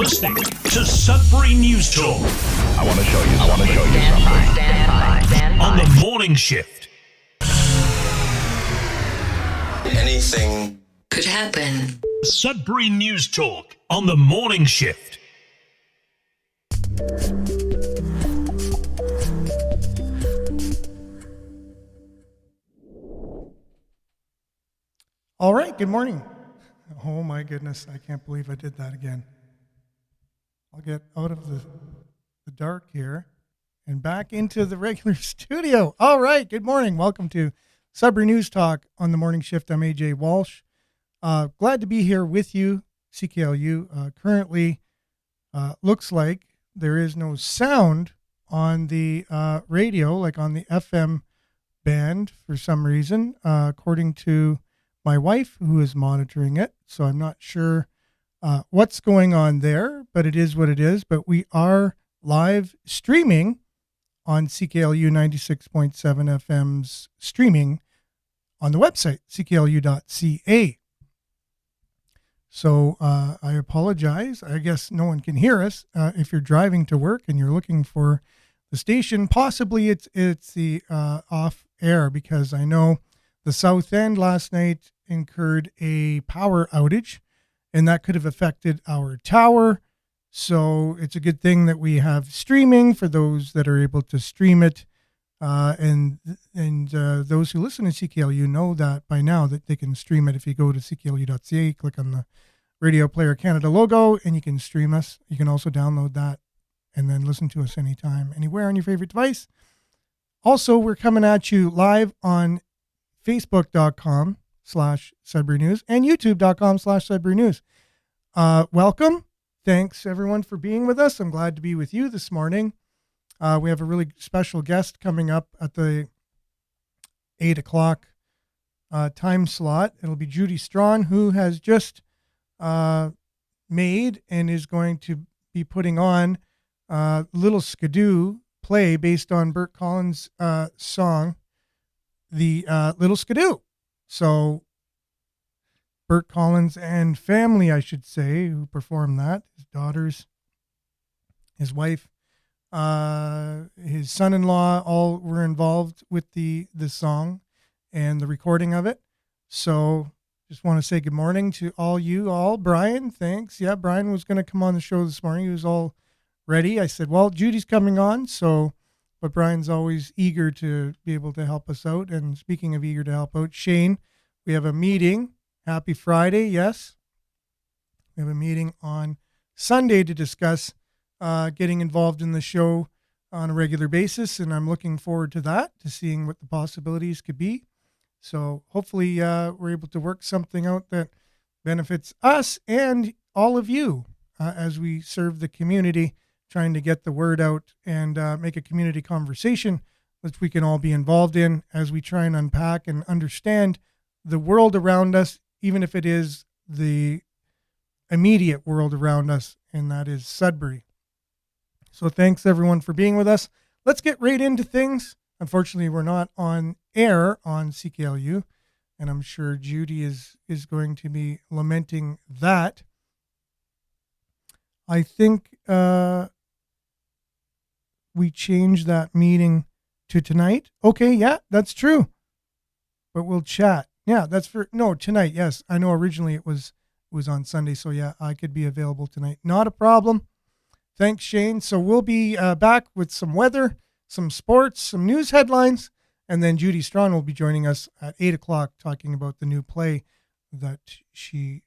listening to Sudbury News Talk. I want to show you something. Stand by. On the morning shift. Anything could happen. Sudbury News Talk on the morning shift. All right, good morning. Oh my goodness, I can't believe I did that again. I'll get out of the dark here and back into the regular studio. All right, good morning. Welcome to Sudbury News Talk on the morning shift. I'm AJ Walsh. Glad to be here with you, CKLU. Currently, looks like there is no sound on the radio, like on the FM band for some reason, according to my wife, who is monitoring it. So I'm not sure what's going on there, but it is what it is. But we are live streaming on CKLU 96.7 FM's streaming on the website, cklu.ca. So I apologize. I guess no one can hear us. If you're driving to work and you're looking for the station, possibly it's the off air, because I know the South End last night incurred a power outage, and that could have affected our tower. So it's a good thing that we have streaming for those that are able to stream it. And those who listen to CKLU know that by now that they can stream it. If you go to cklu.ca, click on the Radio Player Canada logo, and you can stream us. You can also download that and then listen to us anytime, anywhere on your favorite device. Also, we're coming at you live on Facebook.com/Sudbury News and YouTube.com/Sudbury News. Welcome. Thanks, everyone, for being with us. I'm glad to be with you this morning. We have a really special guest coming up at the 8 o'clock time slot. It'll be Judy Strawn, who has just made and is going to be putting on Little Skidoo play based on Bert Collins' song, the Little Skidoo. So Bert Collins and family, I should say, who performed that, his daughters, his wife, his son-in-law, all were involved with the song and the recording of it. So just want to say good morning to all. Brian, thanks. Yeah, Brian was going to come on the show this morning. He was all ready. I said, well, Judy's coming on, but Brian's always eager to be able to help us out. And speaking of eager to help out, Shane, we have a meeting. Happy Friday, yes. We have a meeting on Sunday to discuss getting involved in the show on a regular basis, and I'm looking forward to that, to seeing what the possibilities could be. So hopefully we're able to work something out that benefits us and all of you as we serve the community, trying to get the word out and make a community conversation which we can all be involved in as we try and unpack and understand the world around us, even if it is the immediate world around us, and that is Sudbury. So thanks, everyone, for being with us. Let's get right into things. Unfortunately, we're not on air on CKLU, and I'm sure Judy is going to be lamenting that. I think we changed that meeting to tonight. Okay, yeah, that's true. But we'll chat. Yeah, tonight. Yes, I know originally it was on Sunday, so yeah, I could be available tonight. Not a problem. Thanks, Shane. So we'll be back with some weather, some sports, some news headlines, and then Judy Strawn will be joining us at 8 o'clock talking about the new play that she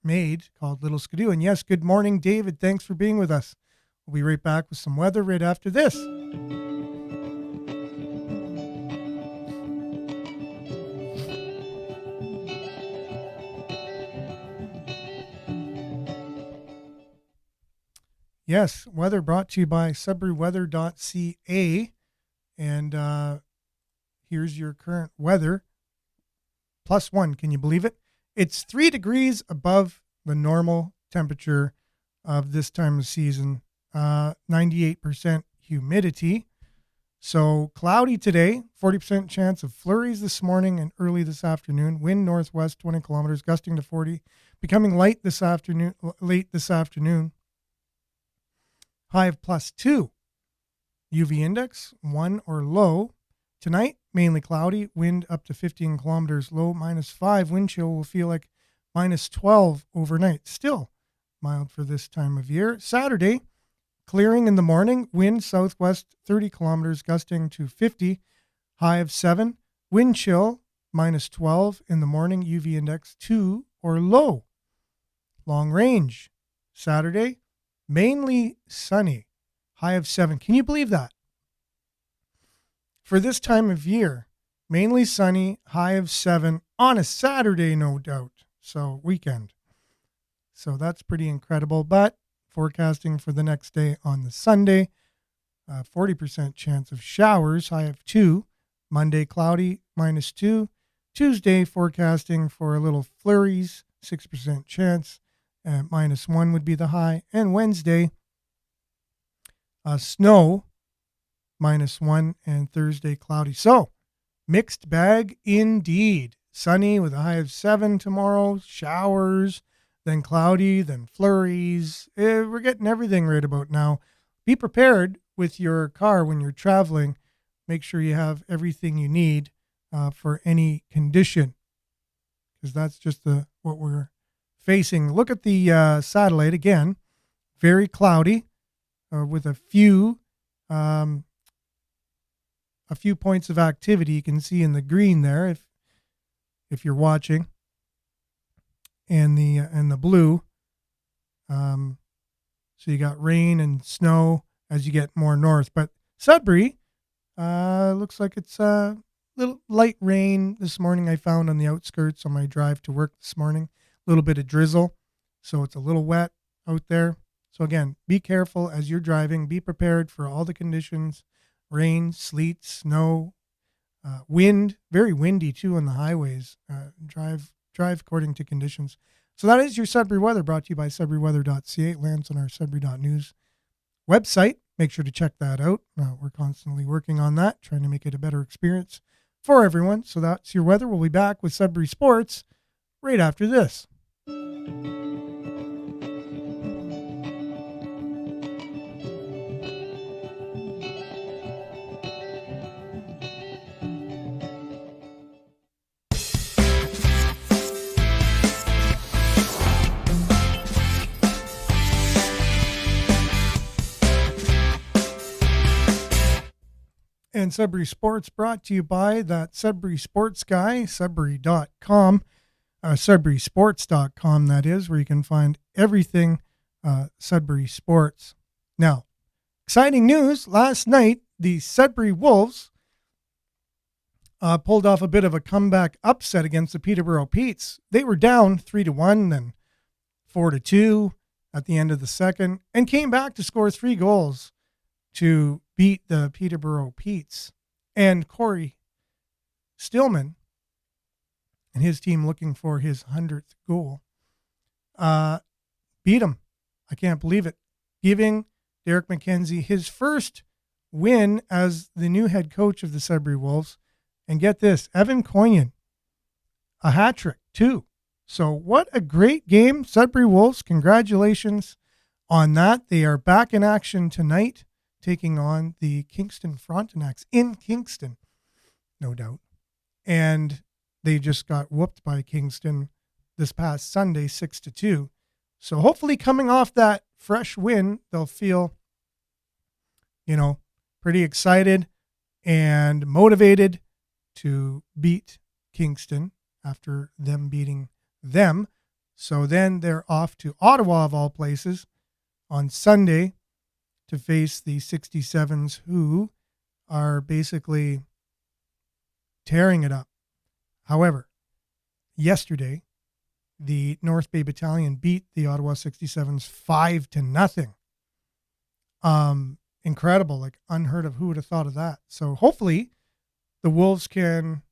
made called Little Skidoo. And yes, good morning, David. Thanks for being with us. We'll be right back with some weather right after this. Yes, weather brought to you by sudburyweather.ca. And here's your current weather. +1, can you believe it? It's 3 degrees above the normal temperature of this time of season. 98% humidity. So cloudy today, 40% chance of flurries this morning and early this afternoon. Wind northwest 20 kilometers, gusting to 40, becoming late this afternoon. high of +2. UV index 1 or low. Tonight, mainly cloudy, wind up to 15 kilometers, low -5. Wind chill will feel like -12 overnight. Still mild for this time of year. Saturday, clearing in the morning, wind southwest 30 kilometers, gusting to 50, high of 7. Wind chill -12 in the morning, UV index 2 or low. Long range, Saturday, mainly sunny, high of 7. Can you believe that? For this time of year, mainly sunny, high of 7 on a Saturday, no doubt. So weekend. So that's pretty incredible. But forecasting for the next day on the Sunday, 40% chance of showers, high of 2. Monday, cloudy, -2. Tuesday, forecasting for a little flurries, 6% chance, -1 would be the high. And Wednesday, snow, -1, and Thursday, cloudy. So, mixed bag indeed. Sunny with a high of 7 tomorrow, showers, then cloudy, then flurries. We're getting everything right about now. Be prepared with your car when you're traveling. Make sure you have everything you need for any condition, because that's just what we're facing. Look at the satellite again. Very cloudy with a few points of activity you can see in the green there if you're watching, and the blue. So you got rain and snow as you get more north. But Sudbury looks like it's little light rain this morning. I found on the outskirts on my drive to work this morning. A little bit of drizzle, so it's a little wet out there. So again, be careful as you're driving. Be prepared for all the conditions: rain, sleet, snow, wind. Very windy too on the highways. Drive according to conditions. So that is your Sudbury weather, brought to you by SudburyWeather.ca. It lands on our Sudbury.news website. Make sure to check that out. We're constantly working on that, trying to make it a better experience for everyone. So that's your weather. We'll be back with Sudbury Sports right after this. And Sudbury Sports brought to you by that Sudbury Sports guy, Sudbury.com, SudburySports.com, that is, where you can find everything Sudbury Sports. Now, exciting news. Last night, the Sudbury Wolves pulled off a bit of a comeback upset against the Peterborough Petes. They were down 3-1, then 4-2 at the end of the second, and came back to score 3 goals to beat the Peterborough Petes. And Corey Stillman and his team, looking for his 100th goal, beat them. I can't believe it. Giving Derek McKenzie his first win as the new head coach of the Sudbury Wolves. And get this, Evan Coynion, a hat trick too. So what a great game. Sudbury Wolves, congratulations on that. They are back in action tonight, taking on the Kingston Frontenacs in Kingston, no doubt. And they just got whooped by Kingston this past Sunday, 6-2. So hopefully coming off that fresh win, they'll feel, pretty excited and motivated to beat Kingston after them beating them. So then they're off to Ottawa, of all places, on Sunday to face the 67s, who are basically tearing it up. However, yesterday, the North Bay Battalion beat the Ottawa 67s 5-0. Incredible, like unheard of. Who would have thought of that? So hopefully the Wolves can,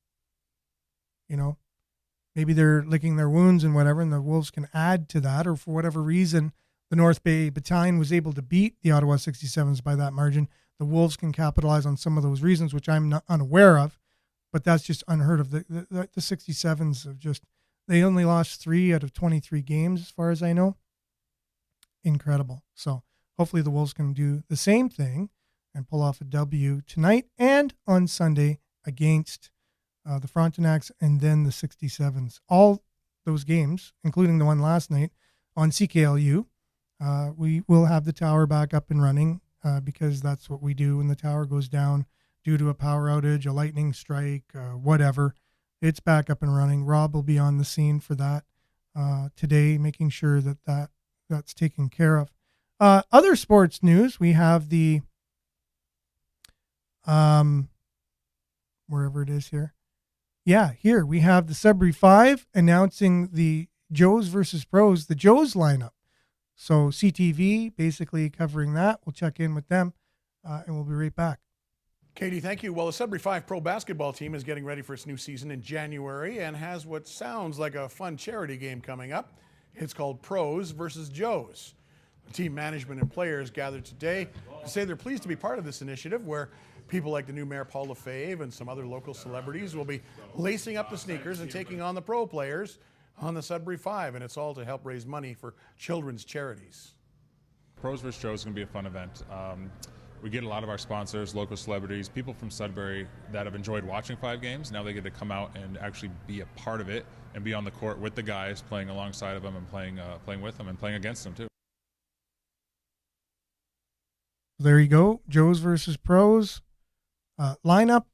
maybe they're licking their wounds and whatever, and the Wolves can add to that, or for whatever reason, the North Bay Battalion was able to beat the Ottawa 67s by that margin. The Wolves can capitalize on some of those reasons, which I'm not unaware of, but that's just unheard of. The 67s have they only lost 3 out of 23 games, as far as I know. Incredible. So hopefully the Wolves can do the same thing and pull off a W tonight and on Sunday against the Frontenacs and then the 67s. All those games, including the one last night on CKLU, we will have the tower back up and running because that's what we do when the tower goes down due to a power outage, a lightning strike, whatever. It's back up and running. Rob will be on the scene for that today, making sure that's taken care of. Other sports news, we have the wherever it is here. Yeah, here we have the Sudbury 5 announcing the Joes versus Pros, the Joes lineup. So CTV basically covering that. We'll check in with them and we'll be right back. Katie, thank you. Well, the Sudbury 5 pro basketball team is getting ready for its new season in January and has what sounds like a fun charity game coming up. It's called Pros versus Joes. Team management and players gathered today to say they're pleased to be part of this initiative where people like the new Mayor Paul Lefebvre and some other local celebrities will be lacing up the sneakers and taking on the pro players on the Sudbury 5, and it's all to help raise money for children's charities. Pros vs. Joes is going to be a fun event. We get a lot of our sponsors, local celebrities, people from Sudbury that have enjoyed watching 5 games. Now they get to come out and actually be a part of it and be on the court with the guys, playing alongside of them and playing with them and playing against them too. There you go, Joes versus Pros. Lineup,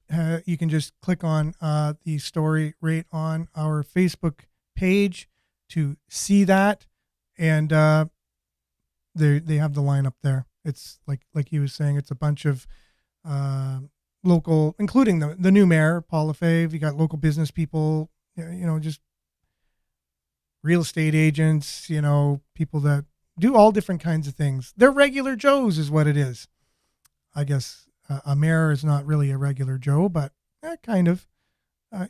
you can just click on the story right on our Facebook page to see that, and they have the lineup there. It's like he was saying, it's a bunch of local, including the new mayor Paul Lefebvre. You got local business people, just real estate agents, people that do all different kinds of things. They're regular Joes is what it is. I guess a mayor is not really a regular Joe, but kind of.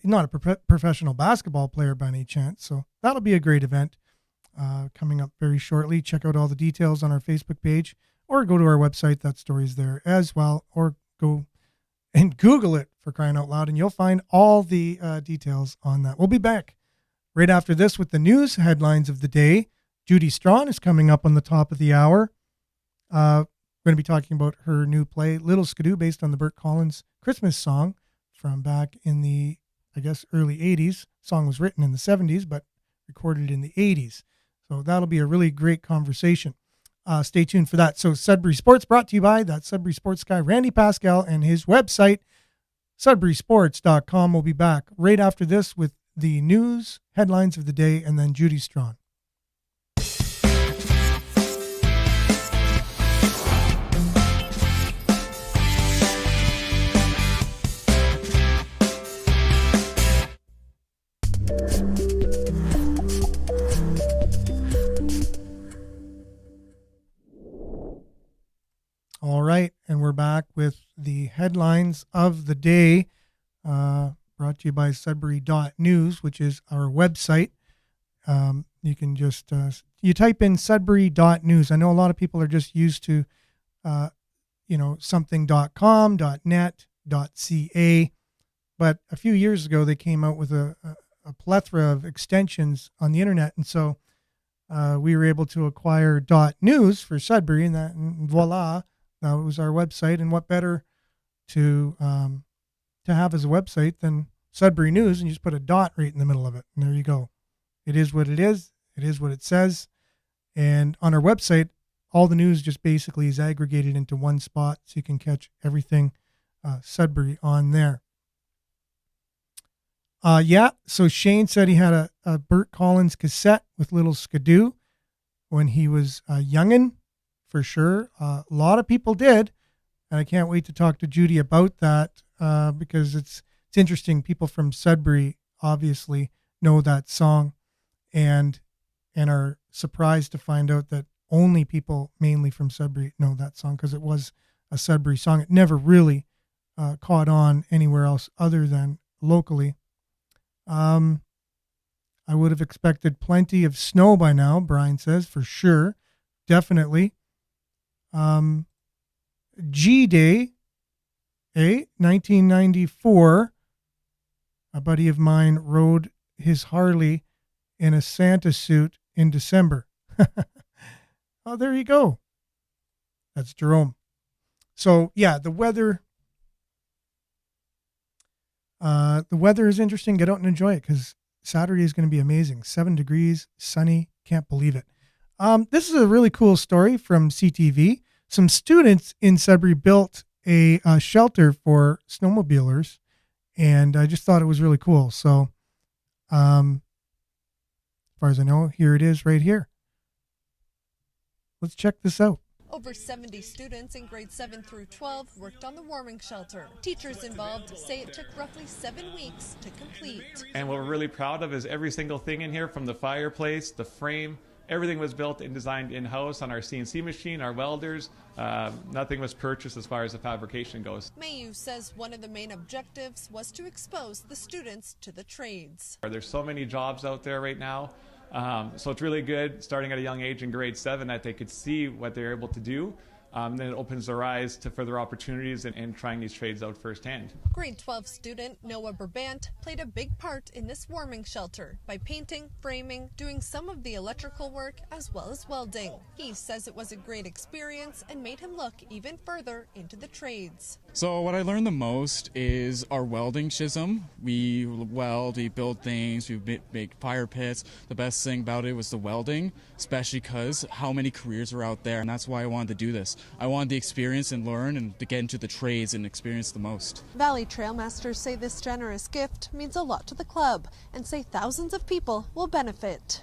Not a professional basketball player by any chance. So that'll be a great event coming up very shortly. Check out all the details on our Facebook page or go to our website. That story's there as well. Or go and Google it, for crying out loud, and you'll find all the details on that. We'll be back right after this with the news headlines of the day. Judy Strawn is coming up on the top of the hour. We're going to be talking about her new play, Little Skidoo, based on the Burt Collins Christmas song from back in the, I guess, early 80s. Song was written in the 70s, but recorded in the 80s. So that'll be a really great conversation. Stay tuned for that. So Sudbury Sports brought to you by that Sudbury Sports guy, Randy Pascal, and his website, sudburysports.com. We'll be back right after this with the news headlines of the day and then Judy Strawn. All right, and we're back with the headlines of the day, brought to you by Sudbury.news, which is our website. You can just, you type in Sudbury.news. I know a lot of people are just used to, something.com, .net, .ca, but a few years ago they came out with a plethora of extensions on the internet, and so we were able to acquire .news for Sudbury, and voila. It was our website, and what better to have as a website than Sudbury News, and you just put a dot right in the middle of it, and there you go. It is what it is. It is what it says. And on our website, all the news just basically is aggregated into one spot, so you can catch everything Sudbury on there. So Shane said he had a Burt Collins cassette with Little Skidoo when he was a youngin'. For sure. A lot of people did. And I can't wait to talk to Judy about that because it's interesting. People from Sudbury obviously know that song and are surprised to find out that only people mainly from Sudbury know that song because it was a Sudbury song. It never really caught on anywhere else other than locally. I would have expected plenty of snow by now, Brian says, for sure. Definitely. G-Day, 1994, a buddy of mine rode his Harley in a Santa suit in December. Oh, there you go. That's Jerome. So yeah, the weather is interesting. Get out and enjoy it because Saturday is going to be amazing. 7 degrees, sunny. Can't believe it. This is a really cool story from CTV. Some students in Sudbury built a shelter for snowmobilers, and I just thought it was really cool. So, as far as I know, here it is right here. Let's check this out. Over 70 students in grades 7 through 12 worked on the warming shelter. Teachers involved say it took roughly 7 weeks to complete. And what we're really proud of is every single thing in here, from the fireplace, the frame, everything was built and designed in-house on our CNC machine, our welders. Nothing was purchased as far as the fabrication goes. Mayu says one of the main objectives was to expose the students to the trades. There's so many jobs out there right now. So it's really good starting at a young age in grade 7 that they could see what they're able to do. Then it opens their eyes to further opportunities and trying these trades out firsthand. Grade 12 student Noah Brabant played a big part in this warming shelter by painting, framing, doing some of the electrical work as well as welding. He says it was a great experience and made him look even further into the trades. So what I learned the most is our welding schism. We weld, we build things, we make fire pits. The best thing about it was the welding, especially because how many careers are out there, and that's why I wanted to do this. I wanted to experience and learn and to get into the trades and experience the most. Valley Trailmasters say this generous gift means a lot to the club and say thousands of people will benefit.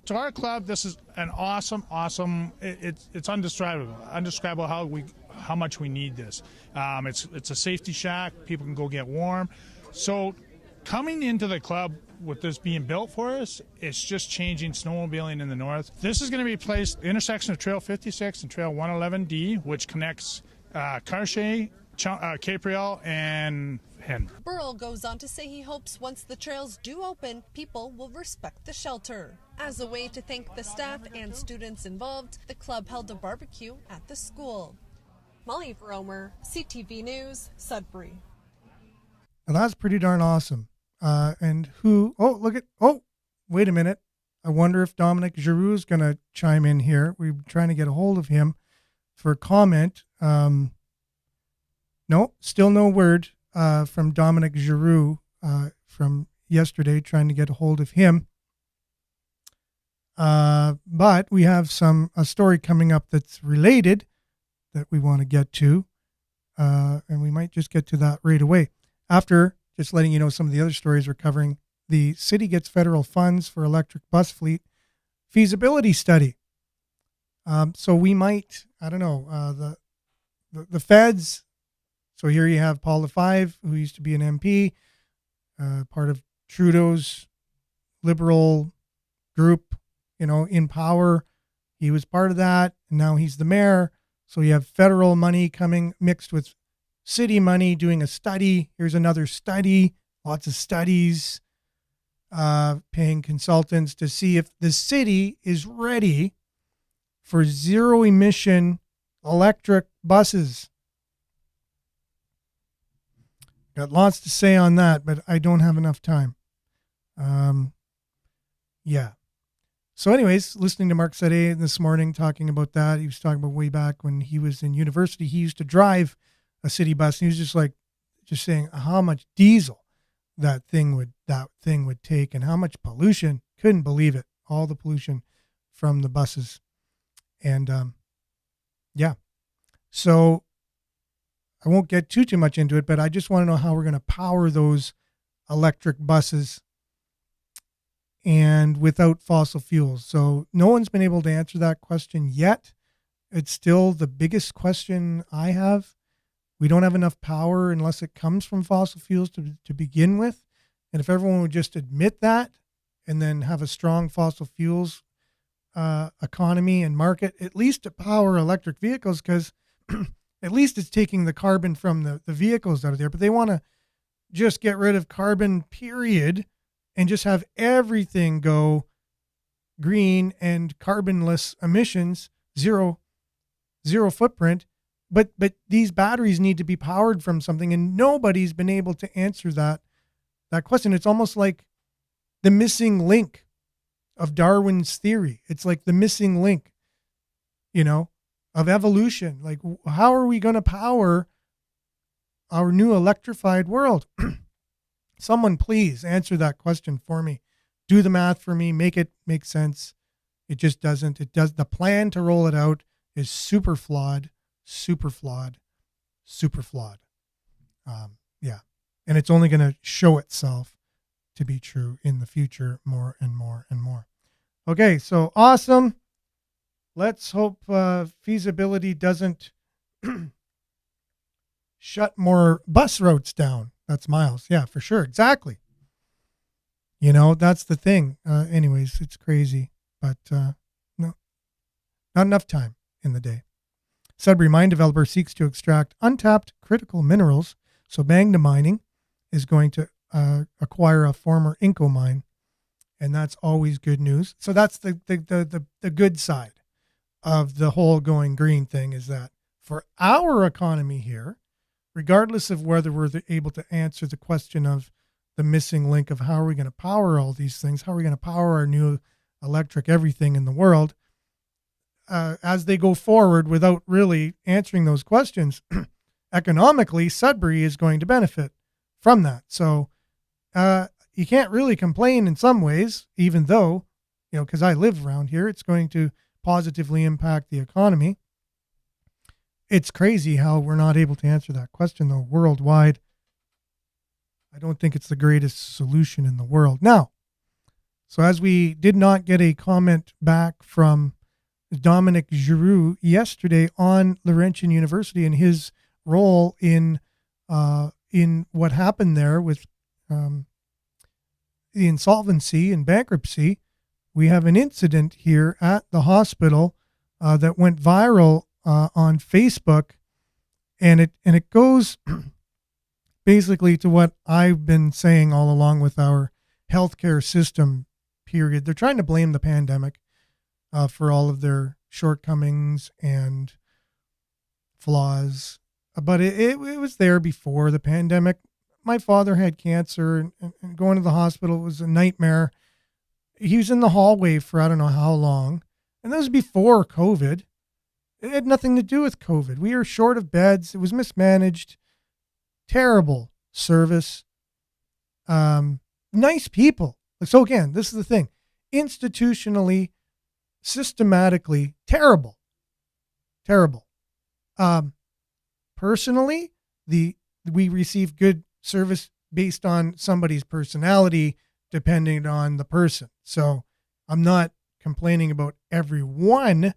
To our club, this is an awesome, it's undescribable how much we need this. It's a safety shack. People can go get warm. So coming into the club with this being built for us, it's just changing snowmobiling in the north. This is going to be placed intersection of Trail 56 and Trail 111D, which connects Cartier, Capriel, and Hen. Burrell goes on to say he hopes once the trails do open, people will respect the shelter. As a way to thank the staff and students involved, the club held a barbecue at the school. Molly Vromer, CTV News, Sudbury. Well, that's pretty darn awesome. Wait a minute. I wonder if Dominic Giroux is going to chime in here. We're trying to get a hold of him for comment. No, still no word from Dominic Giroux from yesterday, trying to get a hold of him. But we have a story coming up that's related that we want to get to. And we might just get to that right away. After just letting you know some of the other stories we're covering, the city gets federal funds for electric bus fleet feasibility study. So we might, I don't know, the feds. So here you have Paul LaFive, who used to be an MP, part of Trudeau's liberal group, in power. He was part of that, and now he's the mayor. So you have federal money coming mixed with city money doing a study. Here's another study, lots of studies, paying consultants to see if the city is ready for zero emission electric buses. Got lots to say on that, but I don't have enough time. Yeah. So anyways, listening to Mark Sade this morning talking about that, he was talking about way back when he was in university, he used to drive a city bus, and he was just saying how much diesel that thing would take and how much pollution. Couldn't believe it. All the pollution from the buses. And yeah. So I won't get too much into it, but I just want to know how we're going to power those electric buses and without fossil fuels. So no one's been able to answer that question yet. It's still the biggest question I have. We don't have enough power unless it comes from fossil fuels to begin with. And if everyone would just admit that and then have a strong fossil fuels economy and market, at least to power electric vehicles, because at least it's taking the carbon from the vehicles that are there. But they want to just get rid of carbon, period, and just have everything go green and carbonless emissions, zero footprint. But these batteries need to be powered from something, and nobody's been able to answer that question. It's almost like the missing link of Darwin's theory. It's like the missing link, of evolution. Like, how are we going to power our new electrified world? Someone please answer that question for me. Do the math for me. Make it make sense. It just doesn't. It does. The plan to roll it out is super flawed, super flawed, super flawed. Yeah. And it's only going to show itself to be true in the future more and more and more. Okay, so awesome. Let's hope feasibility doesn't shut more bus routes down. That's Miles. Yeah, for sure. Exactly. You know, that's the thing. Anyways, it's crazy, but no, not enough time in the day. Sudbury mine developer seeks to extract untapped critical minerals. So Magna Mining is going to acquire a former Inco mine, and that's always good news. So that's the good side of the whole going green thing, is that for our economy here, regardless of whether we're able to answer the question of the missing link of how are we going to power all these things, how are we going to power our new electric everything in the world, as they go forward without really answering those questions, economically, Sudbury is going to benefit from that. So you can't really complain in some ways, even though, you know, because I live around here, it's going to positively impact the economy. It's crazy how we're not able to answer that question, though, worldwide. I don't think it's the greatest solution in the world. Now, so as we did not get a comment back from Dominic Giroux yesterday on Laurentian University and his role in what happened there with the insolvency and bankruptcy, we have an incident here at the hospital that went viral on Facebook, and it goes basically to what I've been saying all along with our healthcare system. Period. They're trying to blame the pandemic for all of their shortcomings and flaws, but it was there before the pandemic. My father had cancer, and going to the hospital was a nightmare. He was in the hallway for I don't know how long, and that was before COVID. It had nothing to do with COVID. We were short of beds. It was mismanaged. Terrible service. Nice people. So again, this is the thing. Institutionally, systematically, terrible. Terrible. Personally, we receive good service based on somebody's personality, depending on the person. So I'm not complaining about everyone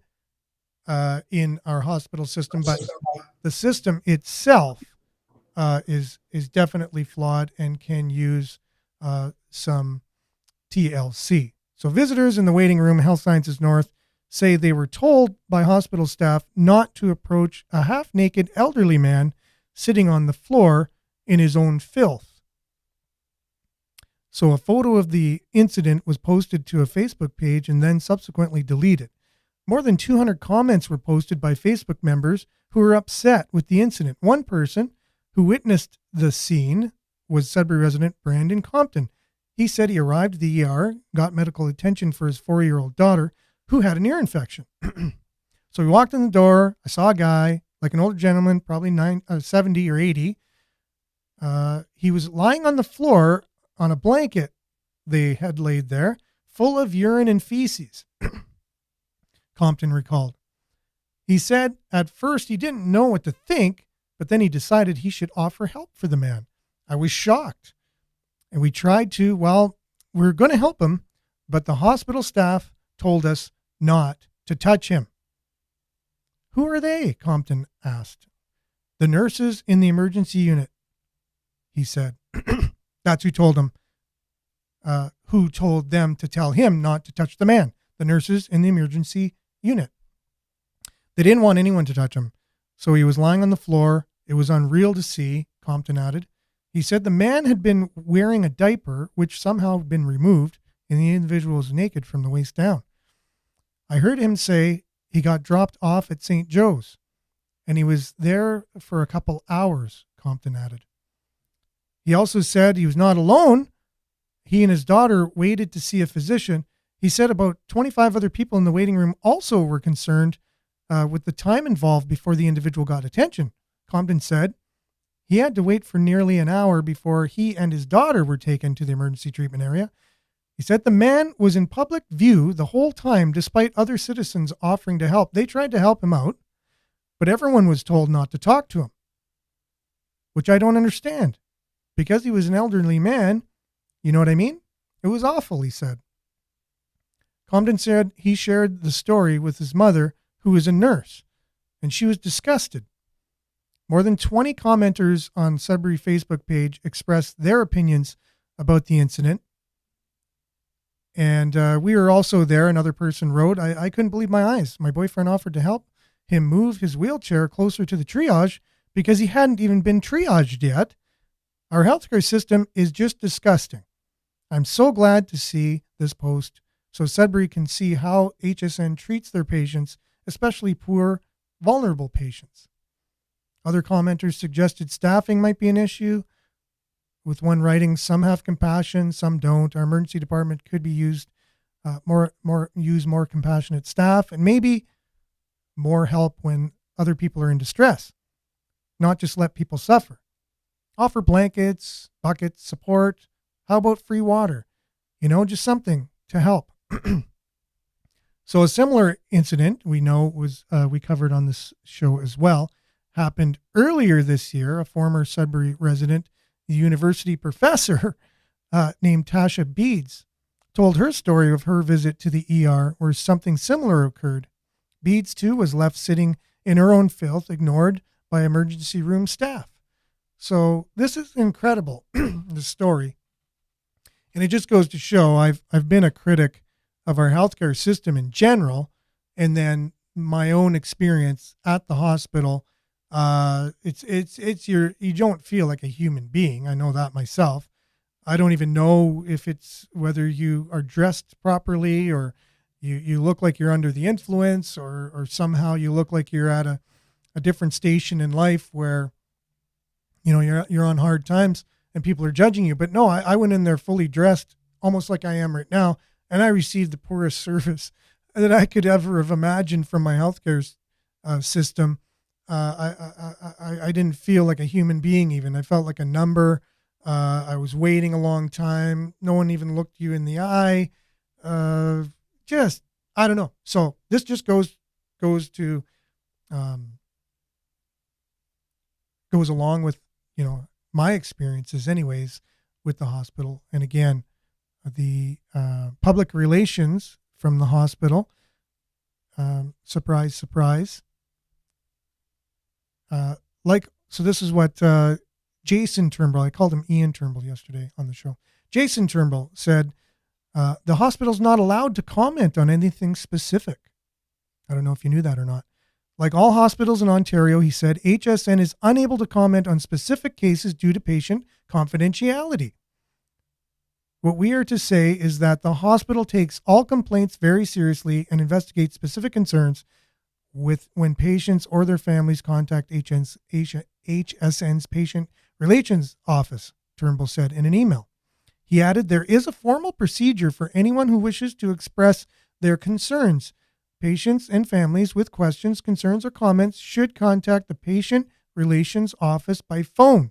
in our hospital system, but the system itself is definitely flawed and can use some TLC. So visitors in the waiting room, Health Sciences North, say they were told by hospital staff not to approach a half-naked elderly man sitting on the floor in his own filth. So a photo of the incident was posted to a Facebook page and then subsequently deleted. More than 200 comments were posted by Facebook members who were upset with the incident. One person who witnessed the scene was Sudbury resident Brandon Compton. He said he arrived at the ER, got medical attention for his 4-year-old daughter who had an ear infection. So he walked in the door. I saw a guy, like an older gentleman, probably 70 or 80. He was lying on the floor on a blanket they had laid there, full of urine and feces, Compton recalled. He said at first he didn't know what to think, but then he decided he should offer help for the man. I was shocked. And we tried to, we're going to help him, but the hospital staff told us not to touch him. Who are they? Compton asked. The nurses in the emergency unit, he said. That's who told him, who told them to tell him not to touch the man. The nurses in the emergency unit. They didn't want anyone to touch him. So he was lying on the floor. It was unreal to see, Compton added. He said the man had been wearing a diaper, which somehow had been removed, and the individual was naked from the waist down. I heard him say he got dropped off at St. Joe's, and he was there for a couple hours, Compton added. He also said he was not alone. He and his daughter waited to see a physician. He said about 25 other people in the waiting room also were concerned with the time involved before the individual got attention. Compton said he had to wait for nearly an hour before he and his daughter were taken to the emergency treatment area. He said the man was in public view the whole time, despite other citizens offering to help. They tried to help him out, but everyone was told not to talk to him, which I don't understand. Because he was an elderly man, you know what I mean? It was awful, he said. Compton said he shared the story with his mother, who is a nurse, and she was disgusted. More than 20 commenters on Sudbury Facebook page expressed their opinions about the incident. And we were also there. Another person wrote, I couldn't believe my eyes. My boyfriend offered to help him move his wheelchair closer to the triage because he hadn't even been triaged yet. Our healthcare system is just disgusting. I'm so glad to see this post so Sudbury can see how HSN treats their patients, especially poor, vulnerable patients. Other commenters suggested staffing might be an issue, with one writing, some have compassion, some don't. Our emergency department could be used more compassionate staff, and maybe more help when other people are in distress, not just let people suffer. Offer blankets, buckets, support. How about free water? Just something to help. So a similar incident we know was we covered on this show as well, happened earlier this year. A former Sudbury resident, the university professor named Tasha Beads, told her story of her visit to the ER where something similar occurred. Beads, too, was left sitting in her own filth, ignored by emergency room staff. So this is incredible, the story. And it just goes to show I've been a critic of our healthcare system in general, and then my own experience at the hospital. You don't feel like a human being. I know that myself. I don't even know if it's whether you are dressed properly or you look like you're under the influence or somehow you look like you're at a different station in life where, you're on hard times and people are judging you. But no, I went in there fully dressed, almost like I am right now, and I received the poorest service that I could ever have imagined from my healthcare system. I didn't feel like a human being even. I felt like a number. I was waiting a long time. No one even looked you in the eye. I don't know. So this just goes along with, my experiences anyways with the hospital. And again, the public relations from the hospital, surprise, surprise. So this is what Jason Turnbull, I called him Ian Turnbull yesterday on the show. Jason Turnbull said, the hospital's not allowed to comment on anything specific. I don't know if you knew that or not. Like all hospitals in Ontario, he said, HSN is unable to comment on specific cases due to patient confidentiality. What we are to say is that the hospital takes all complaints very seriously and investigates specific concerns when patients or their families contact HSN's Patient Relations Office, Turnbull said in an email. He added, there is a formal procedure for anyone who wishes to express their concerns. Patients and families with questions, concerns, or comments should contact the Patient Relations Office by phone,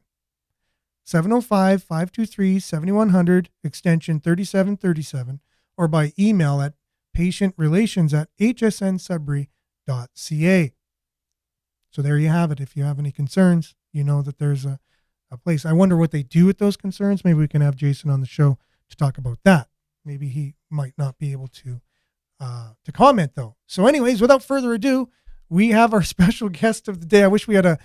705-523-7100, extension 3737, or by email at patientrelations@hsnsudbury.ca. So there you have it. If you have any concerns, you know that there's a place. I wonder what they do with those concerns. Maybe we can have Jason on the show to talk about that. Maybe he might not be able to comment, though. So anyways, without further ado, we have our special guest of the day. I wish we had a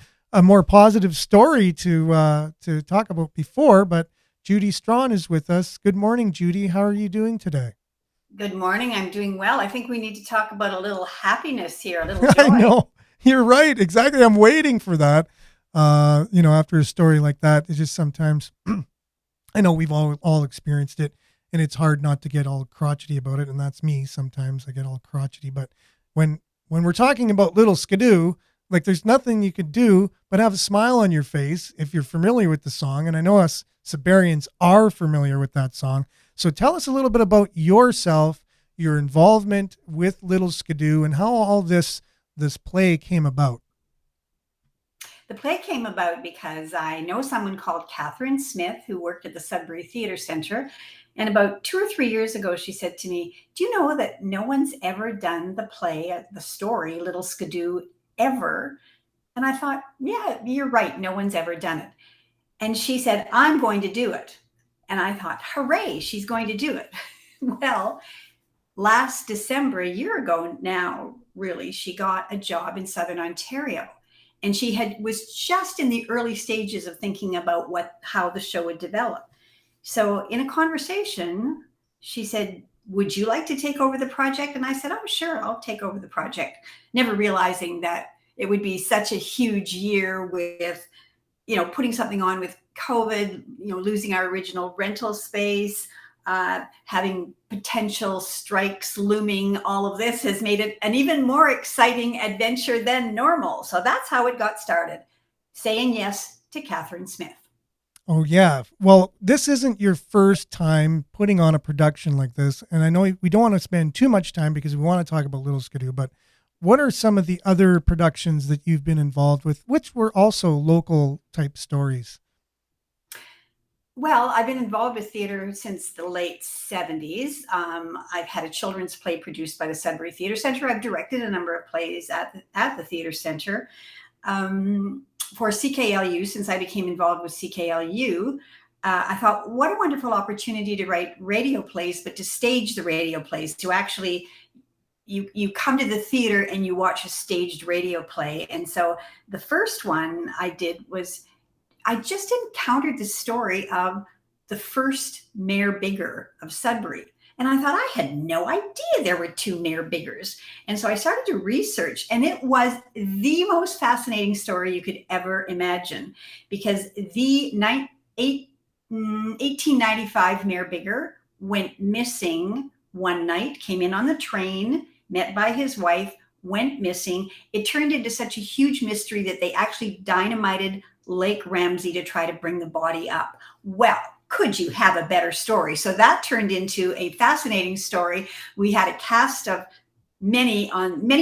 more positive story to talk about before, but Judy Strawn is with us. Good morning, Judy. How are you doing today? Good morning. I'm doing well. I think we need to talk about a little happiness here, a little joy. I know. You're right. Exactly. I'm waiting for that. After a story like that, it's just sometimes, I know we've all experienced it, and it's hard not to get all crotchety about it. And that's me. Sometimes I get all crotchety, but when we're talking about Little Skidoo, like there's nothing you could do but have a smile on your face if you're familiar with the song. And I know us Sudburyans are familiar with that song. So tell us a little bit about yourself, your involvement with Little Skidoo, and how all this this play came about. The play came about because I know someone called Catherine Smith who worked at the Sudbury Theatre Centre. And about 2 or 3 years ago, she said to me, "Do you know that no one's ever done the play, the story, Little Skidoo, ever?" And I thought, yeah, you're right. No one's ever done it. And she said, "I'm going to do it." And I thought, hooray, she's going to do it. Well, last December, a year ago now, really, she got a job in Southern Ontario. And she was just in the early stages of thinking about how the show would develop. So in a conversation, she said, "Would you like to take over the project?" And I said, "Oh, sure, I'll take over the project." Never realizing that it would be such a huge year with, putting something on with COVID, losing our original rental space, having potential strikes looming. All of this has made it an even more exciting adventure than normal. So that's how it got started, saying yes to Catherine Smith. Oh, yeah. Well, this isn't your first time putting on a production like this. And I know we don't want to spend too much time because we want to talk about Little Skidoo, but what are some of the other productions that you've been involved with, which were also local type stories? Well, I've been involved with theater since the late 70s. I've had a children's play produced by the Sudbury Theatre Centre. I've directed a number of plays at the theatre centre. For CKLU, since I became involved with CKLU, I thought, what a wonderful opportunity to write radio plays, but to stage the radio plays, to actually, you come to the theater and you watch a staged radio play. And so the first one I did was, I just encountered the story of the first Mayor Bigger of Sudbury. And I thought, I had no idea there were two Mayor Biggers. And so I started to research, and it was the most fascinating story you could ever imagine, because the 1895 Mayor Bigger went missing one night, came in on the train, met by his wife, went missing. It turned into such a huge mystery that they actually dynamited Lake Ramsey to try to bring the body up. Well, could you have a better story? So that turned into a fascinating story. We had a cast of many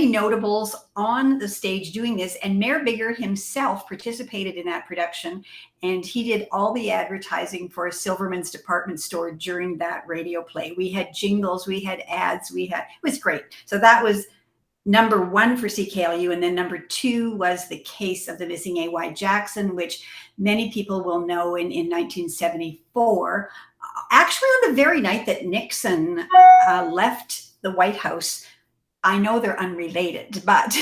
notables on the stage doing this, and Mayor Bigger himself participated in that production, and he did all the advertising for a Silverman's department store during that radio play. We had jingles, we had ads, it was great. So that was number one for CKLU. And then number two was the case of the missing A.Y. Jackson, which many people will know in 1974, actually on the very night that Nixon left the White House. I know they're unrelated, but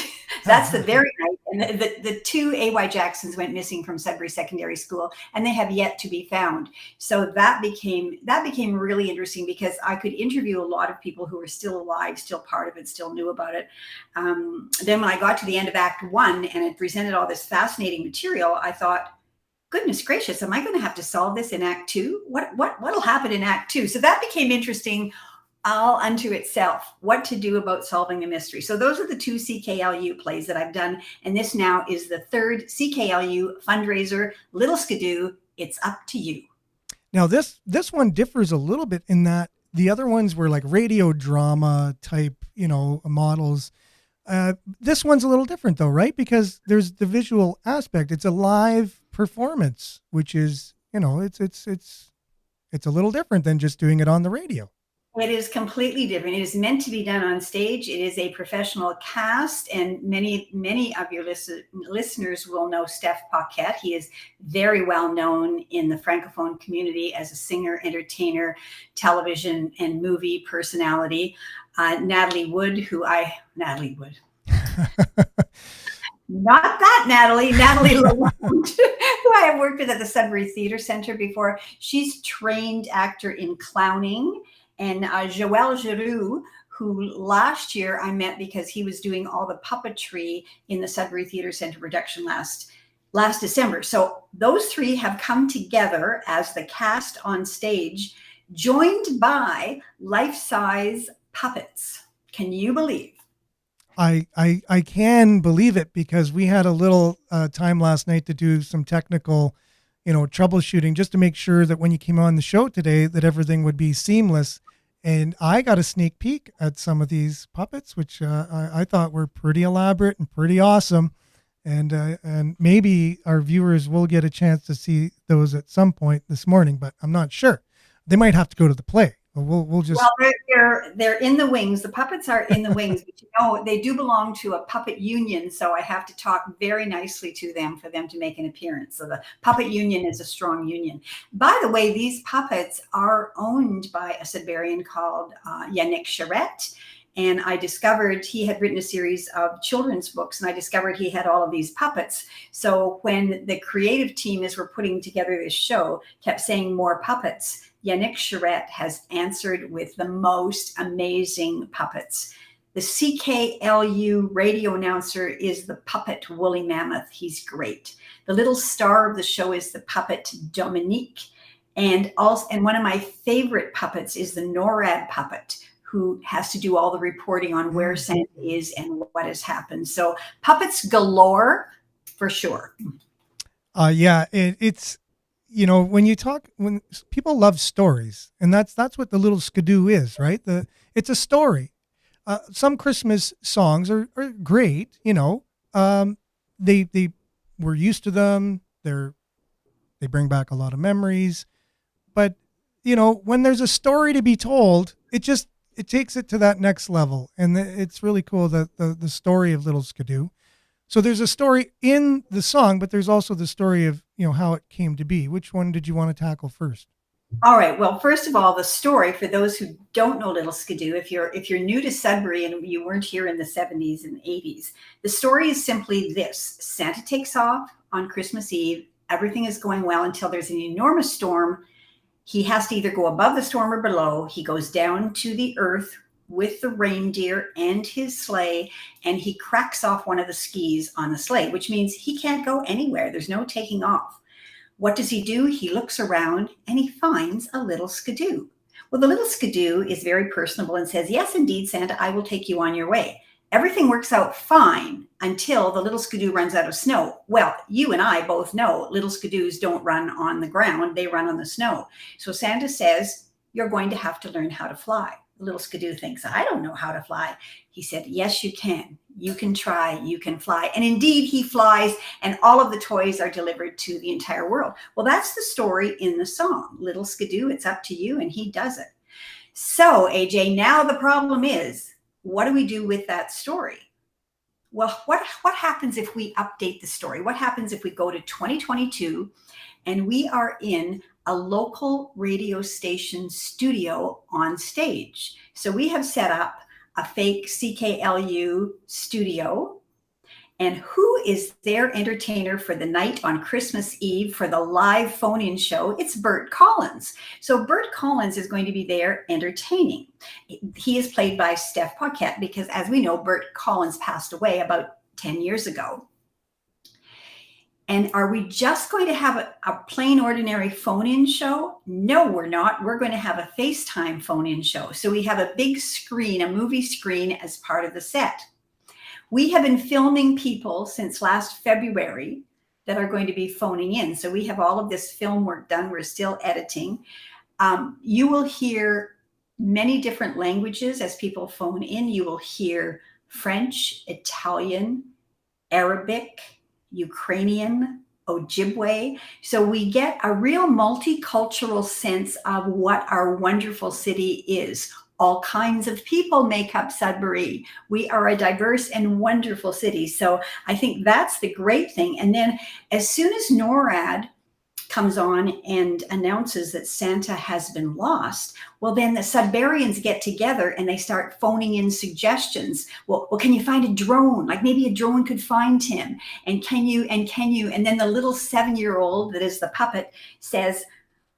that's the very night. And the two A.Y. Jacksons went missing from Sudbury Secondary School, and they have yet to be found. So that became really interesting, because I could interview a lot of people who were still alive, still part of it, still knew about it. Then when I got to the end of Act One and it presented all this fascinating material, I thought, goodness gracious, am I going to have to solve this in Act Two? What'll happen in Act Two? So that became interesting all unto itself, what to do about solving the mystery. So those are the two CKLU plays that I've done. And this now is the third CKLU fundraiser, Little Skidoo, It's Up to You. Now this one differs a little bit in that the other ones were like radio drama type, models. This one's a little different though, right? Because there's the visual aspect. It's a live performance, which is, it's a little different than just doing it on the radio. It is completely different. It is meant to be done on stage. It is a professional cast, and many of your listeners will know Steph Paquette. He is very well known in the Francophone community as a singer, entertainer, television and movie personality. Natalie Wood. Not that Natalie Lalonde, who I have worked with at the Sudbury Theatre Centre before. She's trained actor in clowning. And Joël Giroux, who last year I met because he was doing all the puppetry in the Sudbury Theatre Centre production last December. So those three have come together as the cast on stage, joined by life-size puppets. Can you believe? I can believe it, because we had a little time last night to do some technical, troubleshooting, just to make sure that when you came on the show today that everything would be seamless. And I got a sneak peek at some of these puppets, which I thought were pretty elaborate and pretty awesome. And maybe our viewers will get a chance to see those at some point this morning, but I'm not sure. They might have to go to the play. But we'll just. Well, they're in the wings. The puppets are in the wings, but you know they do belong to a puppet union, so I have to talk very nicely to them for them to make an appearance. So the puppet union is a strong union. By the way, these puppets are owned by a Sudburian called Yannick Charette. And I discovered he had written a series of children's books, and I discovered he had all of these puppets. So when the creative team, as we're putting together this show, kept saying more puppets, Yannick Charette has answered with the most amazing puppets. The CKLU radio announcer is the puppet Woolly Mammoth. He's great. The little star of the show is the puppet Dominique. And one of my favorite puppets is the NORAD puppet, who has to do all the reporting on where Santa is and what has happened. So puppets galore for sure. Yeah, it's, when people love stories, and that's what the Little Skidoo is, right? It's a story. Some Christmas songs are great, they we're used to them. They bring back a lot of memories, but when there's a story to be told, it takes it to that next level. And it's really cool that the story of Little Skidoo. So there's a story in the song, but there's also the story of, how it came to be. Which one did you want to tackle first? All right. Well, first of all, the story, for those who don't know Little Skidoo, if you're new to Sudbury and you weren't here in the 70s and 80s, the story is simply this. Santa takes off on Christmas Eve. Everything is going well until there's an enormous storm. He has to either go above the storm or below. He goes down to the earth with the reindeer and his sleigh, and he cracks off one of the skis on the sleigh, which means he can't go anywhere. There's no taking off. What does he do? He looks around and he finds a little skidoo. Well, the little skidoo is very personable and says, yes, indeed, Santa, I will take you on your way. Everything works out fine until the little skidoo runs out of snow. Well, you and I both know little skidoos don't run on the ground. They run on the snow. So Santa says, you're going to have to learn how to fly. The little skidoo thinks, I don't know how to fly. He said, yes, you can. You can try. You can fly. And indeed, he flies, and all of the toys are delivered to the entire world. Well, that's the story in the song. Little Skidoo, it's up to you, and he does it. So, AJ, now the problem is, what do we do with that story? Well, what happens if we update the story? What happens if we go to 2022 and we are in a local radio station studio on stage? So we have set up a fake CKLU studio. And who is their entertainer for the night on Christmas Eve for the live phone-in show? It's Bert Collins. So Bert Collins is going to be there entertaining. He is played by Steph Paquette because, as we know, Bert Collins passed away about 10 years ago. And are we just going to have a plain ordinary phone-in show? No, we're not. We're going to have a FaceTime phone-in show. So we have a big screen, a movie screen as part of the set. We have been filming people since last February that are going to be phoning in. So we have all of this film work done. We're still editing. You will hear many different languages as people phone in. You will hear French, Italian, Arabic, Ukrainian, Ojibwe. So we get a real multicultural sense of what our wonderful city is. All kinds of people make up Sudbury. We are a diverse and wonderful city. So I think that's the great thing. And then as soon as NORAD comes on and announces that Santa has been lost, well, then the Sudburians get together and they start phoning in suggestions. Well, can you find a drone? Like maybe a drone could find him. And can you? And then the little 7-year-old that is the puppet says,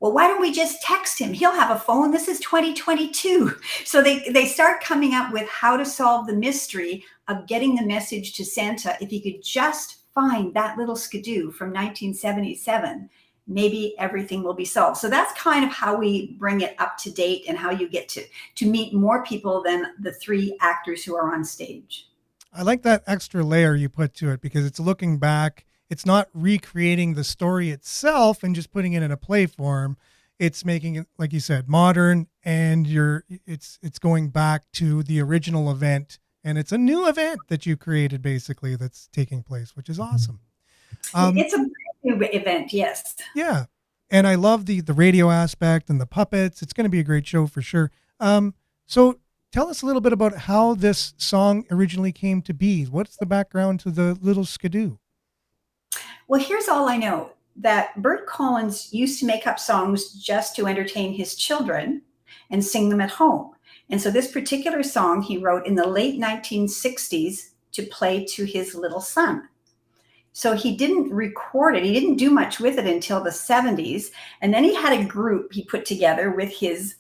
well, why don't we just text him? He'll have a phone. This is 2022. So they start coming up with how to solve the mystery of getting the message to Santa. If he could just find that little skidoo from 1977, maybe everything will be solved. So that's kind of how we bring it up to date and how you get to meet more people than the 3 actors who are on stage. I like that extra layer you put to it because it's looking back. It's not recreating the story itself and just putting it in a play form. it's making it, like you said, modern, and it's going back to the original event, and it's a new event that you created basically that's taking place, which is awesome. It's a brand new event, yes. Yeah. And I love the radio aspect and the puppets. It's going to be a great show for sure. So tell us a little bit about how this song originally came to be. What's the background to the Little Skidoo? Well, here's all I know, that Bert Collins used to make up songs just to entertain his children and sing them at home. And so this particular song he wrote in the late 1960s to play to his little son. So he didn't record it. He didn't do much with it until the 70s. And then he had a group he put together with his,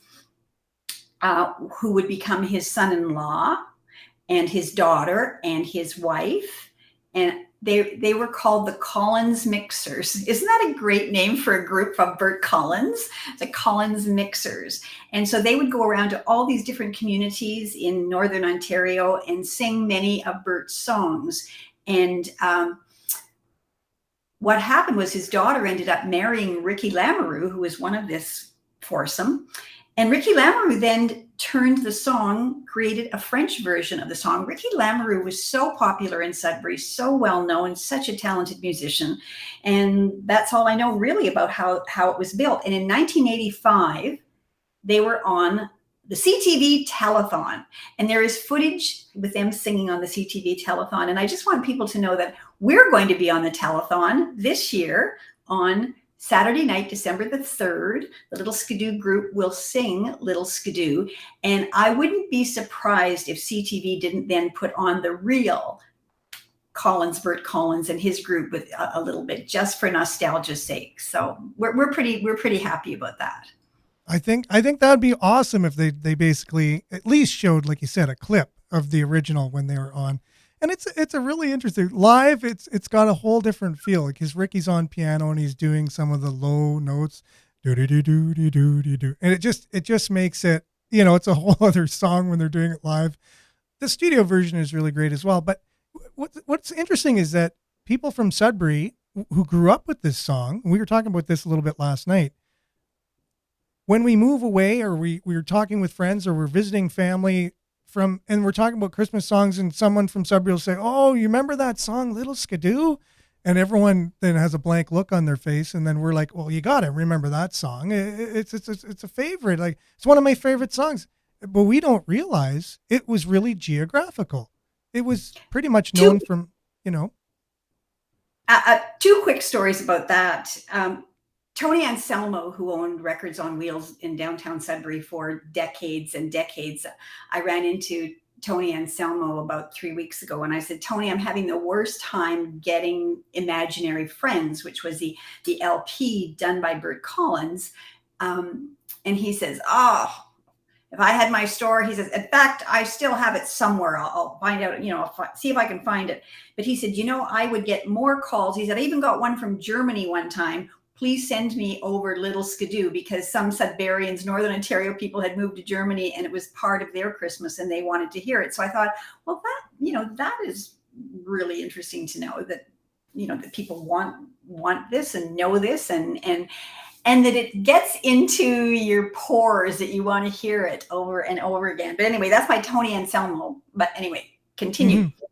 who would become his son-in-law and his daughter and his wife. And they were called the Collins Mixers. Isn't that a great name for a group of Bert Collins? The Collins Mixers. And so they would go around to all these different communities in Northern Ontario and sing many of Bert's songs. And what happened was his daughter ended up marrying Ricky Lamoureux, who was one of this foursome. And Ricky Lamoureux then turned the song, created a French version of the song. Ricky Lamoureux was so popular in Sudbury, so well known, such a talented musician. And that's all I know really about how it was built. And in 1985, they were on the CTV telethon, and there is footage with them singing on the CTV telethon. And I just want people to know that we're going to be on the telethon this year on Saturday night, December the 3rd. The Little Skidoo group will sing Little Skidoo. And I wouldn't be surprised if CTV didn't then put on the real Bert Collins and his group with a little bit, just for nostalgia's sake. So we're pretty happy about that. I think that'd be awesome if they basically at least showed, like you said, a clip of the original when they were on. And it's a really interesting live. It's got a whole different feel, because Ricky's on piano and he's doing some of the low notes, do do do do do do do, and it just makes it, it's a whole other song when they're doing it live. The studio version is really great as well. But what's interesting is that people from Sudbury who grew up with this song, we were talking about this a little bit last night, when we move away, or we were talking with friends, or we're visiting family and we're talking about Christmas songs, and someone from Sudbury will say, "Oh, you remember that song, Little Skidoo?" And everyone then has a blank look on their face. And then we're like, "Well, you got to remember that song. It's a favorite. Like, it's one of my favorite songs." But we don't realize it was really geographical. It was pretty much known from, Two quick stories about that. Tony Anselmo, who owned Records on Wheels in downtown Sudbury for decades and decades, I ran into Tony Anselmo about 3 weeks ago, and I said, "Tony, I'm having the worst time getting Imaginary Friends," which was the LP done by Bert Collins. And he says, "Oh, if I had my store," he says, "in fact, I still have it somewhere. I'll find out, see if I can find it." But he said, "I would get more calls." He said, "I even got one from Germany one time. Please send me over Little Skidoo," because some Sudburyans, Northern Ontario people, had moved to Germany and it was part of their Christmas and they wanted to hear it. So I thought, well, that is really interesting to know that, that people want this and know this, and that it gets into your pores, that you want to hear it over and over again. But anyway, that's my Tony Anselmo. But anyway, continue. Mm-hmm.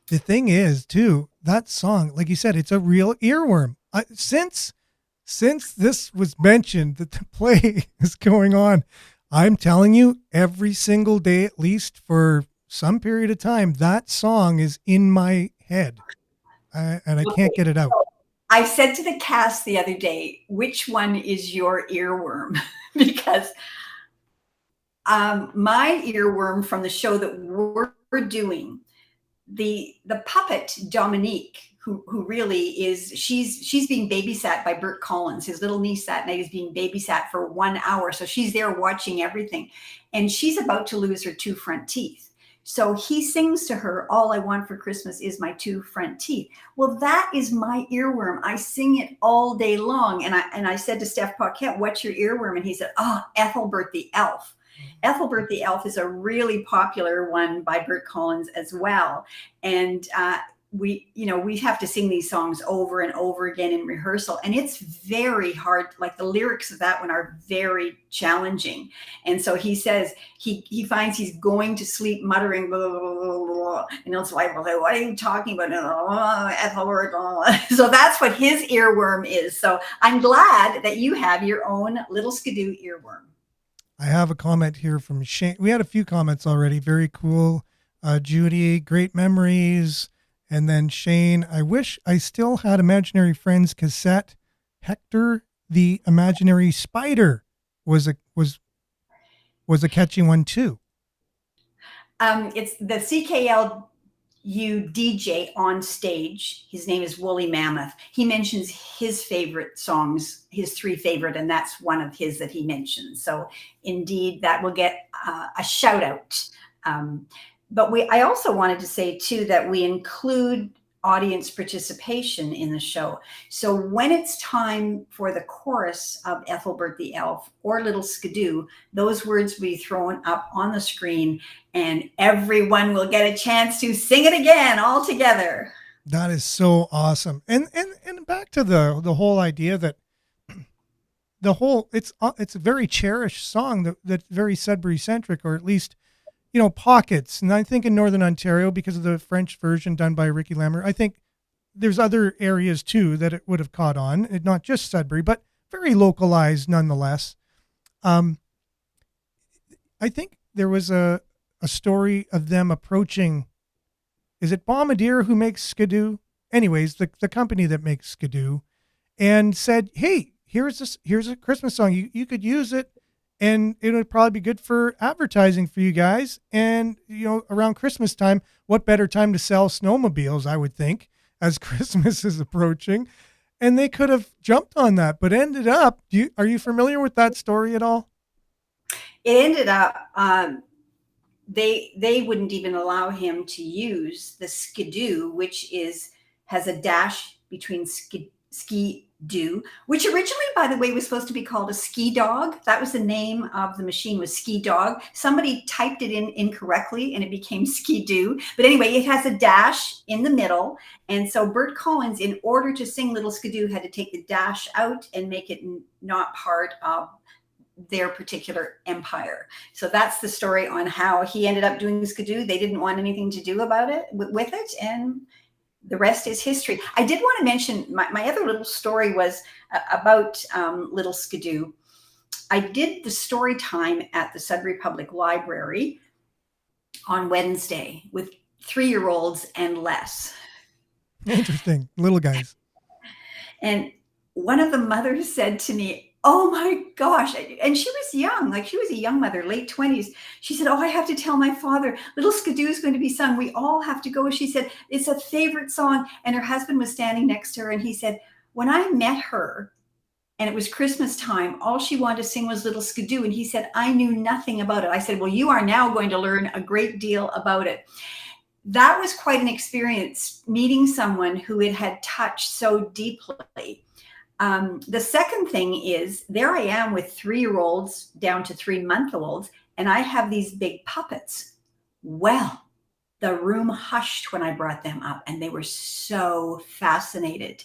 The thing is, too, that song, like you said, it's a real earworm. Since this was mentioned that the play is going on, I'm telling you, every single day, at least for some period of time, that song is in my head, and I can't get it out. I said to the cast the other day, which one is your earworm? Because my earworm from the show that we're doing, the puppet Dominique, who really is, she's being babysat by Bert Collins. His little niece that night is being babysat for 1 hour. So she's there watching everything. And she's about to lose her 2 front teeth. So he sings to her, "All I want for Christmas is my 2 front teeth." Well, that is my earworm. I sing it all day long. And I said to Steph Paquette, "What's your earworm?" And he said, "Ethelbert the Elf." Ethelbert the Elf is a really popular one by Bert Collins as well. And we have to sing these songs over and over again in rehearsal, and it's very hard. Like the lyrics of that one are very challenging. And so he says he finds he's going to sleep muttering blah, blah, blah, blah, and it's like, well, what are you talking about? So that's what his earworm is. So I'm glad that you have your own little Skidoo earworm. I have a comment here from Shane. We had a few comments already. Very cool. Judy, great memories. And then Shane, I wish I still had Imaginary Friends cassette. Hector the Imaginary Spider was a catchy one too. It's the CKLU DJ on stage. His name is Woolly Mammoth. He mentions his favorite songs, his 3 favorite, and that's one of his that he mentions. So indeed, that will get a shout out. But I also wanted to say too that we include audience participation in the show. So when it's time for the chorus of Ethelbert the Elf or Little Skidoo, those words will be thrown up on the screen and everyone will get a chance to sing it again all together. That is so awesome. And back to the whole idea that it's a very cherished song that's very Sudbury centric, or at least, pockets. And I think in Northern Ontario, because of the French version done by Ricky Lammer, I think there's other areas too that it would have caught on, not just Sudbury, but very localized nonetheless. I think there was a story of them approaching, is it Bombardier who makes Skidoo? Anyways, the company that makes Skidoo, and said, hey, here's a Christmas song. You could use it, and it would probably be good for advertising for you guys. And, around Christmas time, what better time to sell snowmobiles, I would think, as Christmas is approaching. And they could have jumped on that, but ended up, are you familiar with that story at all? It ended up, they wouldn't even allow him to use the Skidoo, which has a dash between Ski-Doo, which originally, by the way, was supposed to be called a ski dog. That was the name of the machine, was ski dog. Somebody typed it in incorrectly and it became Skidoo. But anyway, it has a dash in the middle. And so Bert Collins, in order to sing Little Skidoo, had to take the dash out and make it not part of their particular empire. So that's the story on how he ended up doing Skidoo. They didn't want anything to do about it with it. And the rest is history. I did want to mention my other little story was about Little Skidoo. I did the story time at the Sudbury Public Library on Wednesday with 3-year-olds and less. Interesting. Little guys. And one of the mothers said to me, oh my gosh. And she was young, like she was a young mother, late 20s. She said, oh, I have to tell my father, Little Skidoo is going to be sung. We all have to go. She said, it's a favorite song. And her husband was standing next to her. And he said, when I met her and it was Christmas time, all she wanted to sing was Little Skidoo. And he said, I knew nothing about it. I said, well, you are now going to learn a great deal about it. That was quite an experience, meeting someone who it had touched so deeply. The second thing is, there I am with 3-year-olds down to 3-month-olds, and I have these big puppets. Well, the room hushed when I brought them up, and they were so fascinated.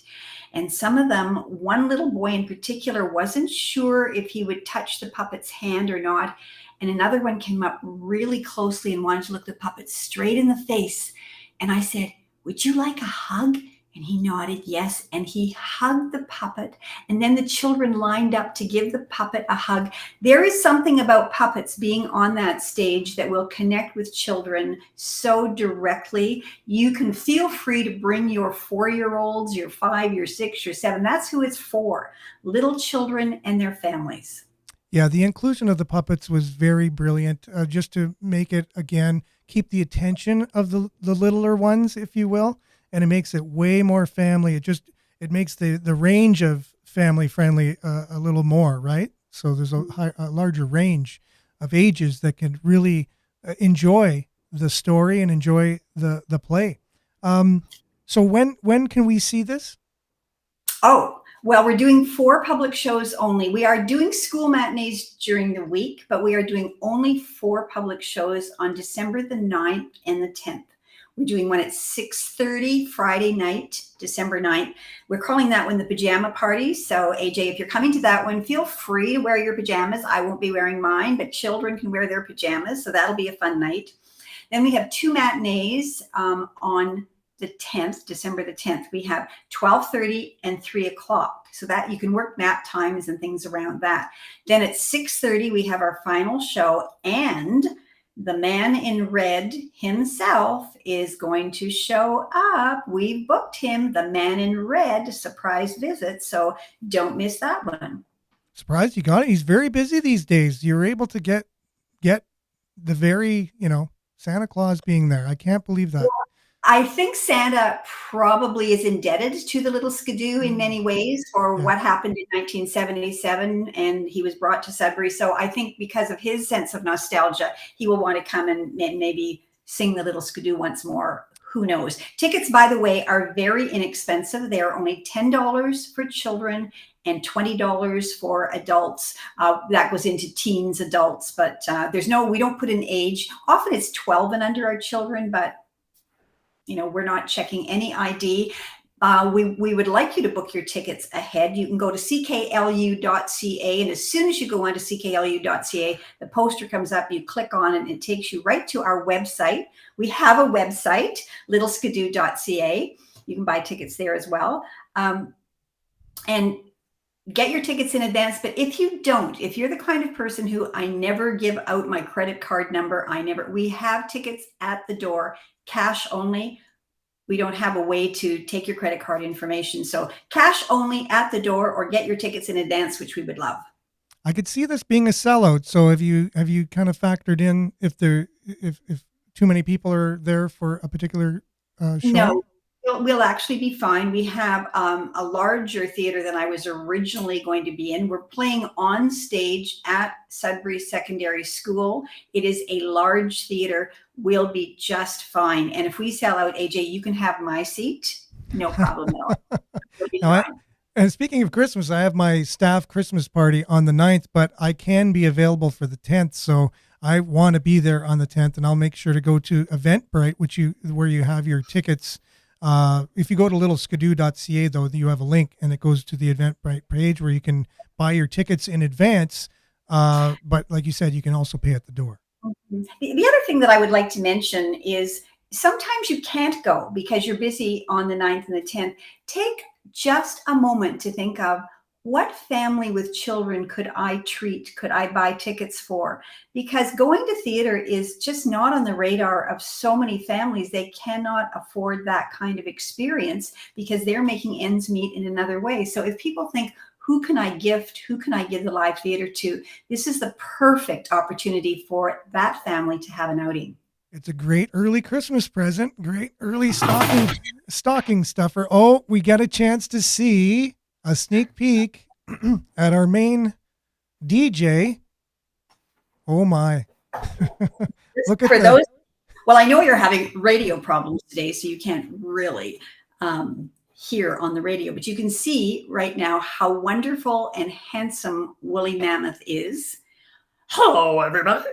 And some of them, one little boy in particular, wasn't sure if he would touch the puppet's hand or not. And another one came up really closely and wanted to look the puppet straight in the face. And I said, would you like a hug? And he nodded yes, and he hugged the puppet. And then the children lined up to give the puppet a hug. There is something about puppets being on that stage that will connect with children so directly. You can feel free to bring your 4-year-olds, your 5, your 6, your 7. That's who it's for, little children and their families. Yeah, the inclusion of the puppets was very brilliant, just to make it, again, keep the attention of the littler ones, if you will. And it makes it way more family. It makes the range of family friendly a little more, right? So there's a larger range of ages that can really enjoy the story and enjoy the play. So when can we see this? Oh, well, we're doing 4 public shows only. We are doing school matinees during the week, but we are doing only 4 public shows on December the 9th and the 10th. We're doing one at 6:30 Friday night, December 9th. We're calling that one the pajama party. So AJ, if you're coming to that one, feel free to wear your pajamas. I won't be wearing mine, but children can wear their pajamas. So that'll be a fun night. Then we have 2 matinees on the 10th, December the 10th. We have 12:30 and 3 o'clock. So that you can work nap times and things around that. Then at 6:30, we have our final show, and the man in red himself is going to show up. We've booked him, the man in red surprise visit. So don't miss that one. Surprised you got it. He's very busy these days. You're able to get the very, Santa Claus being there. I can't believe that. I think Santa probably is indebted to the little Skidoo in many ways for what happened in 1977, and he was brought to Sudbury. So I think because of his sense of nostalgia, he will want to come and maybe sing the little Skidoo once more. Who knows? Tickets, by the way, are very inexpensive. They are only $10 for children and $20 for adults. That goes into teens, adults, but we don't put an age. Often it's 12 and under our children, but we're not checking any ID. We would like you to book your tickets ahead. You can go to cklu.ca, and as soon as you go onto cklu.ca, the poster comes up, you click on it, and it takes you right to our website. We have a website, littleskidoo.ca. You can buy tickets there as well. And get your tickets in advance. But if you're the kind of person who I never give out my credit card number, we have tickets at the door, cash only. We don't have a way to take your credit card information. So cash only at the door, or get your tickets in advance, which we would love. I could see this being a sellout. So have you kind of factored in if too many people are there for a particular show? No, we'll actually be fine. We have a larger theater than I was originally going to be in. We're playing on stage at Sudbury Secondary School. It is a large theater. We'll be just fine. And if we sell out, AJ, you can have my seat. No problem at all. We'll be fine. And speaking of Christmas, I have my staff Christmas party on the 9th, but I can be available for the 10th. So I want to be there on the 10th, and I'll make sure to go to Eventbrite, where you have your tickets. If you go to littleskidoo.ca, though, you have a link, and it goes to the Eventbrite page where you can buy your tickets in advance. But like you said, you can also pay at the door. The other thing that I would like to mention is sometimes you can't go because you're busy on the 9th and the 10th. Take just a moment to think of, what family with children could I buy tickets for? Because going to theater is just not on the radar of so many families. They cannot afford that kind of experience because they're making ends meet in another way. So if people think, who can I gift? Who can I give the live theater to? This is the perfect opportunity for that family to have an outing. It's a great early Christmas present. Great early stocking stuffer. Oh, we get a chance to see a sneak peek at our main DJ. Oh my. Look at that. Well, I know you're having radio problems today, so you can't really hear on the radio, but you can see right now how wonderful and handsome Woolly Mammoth is. Hello, everybody.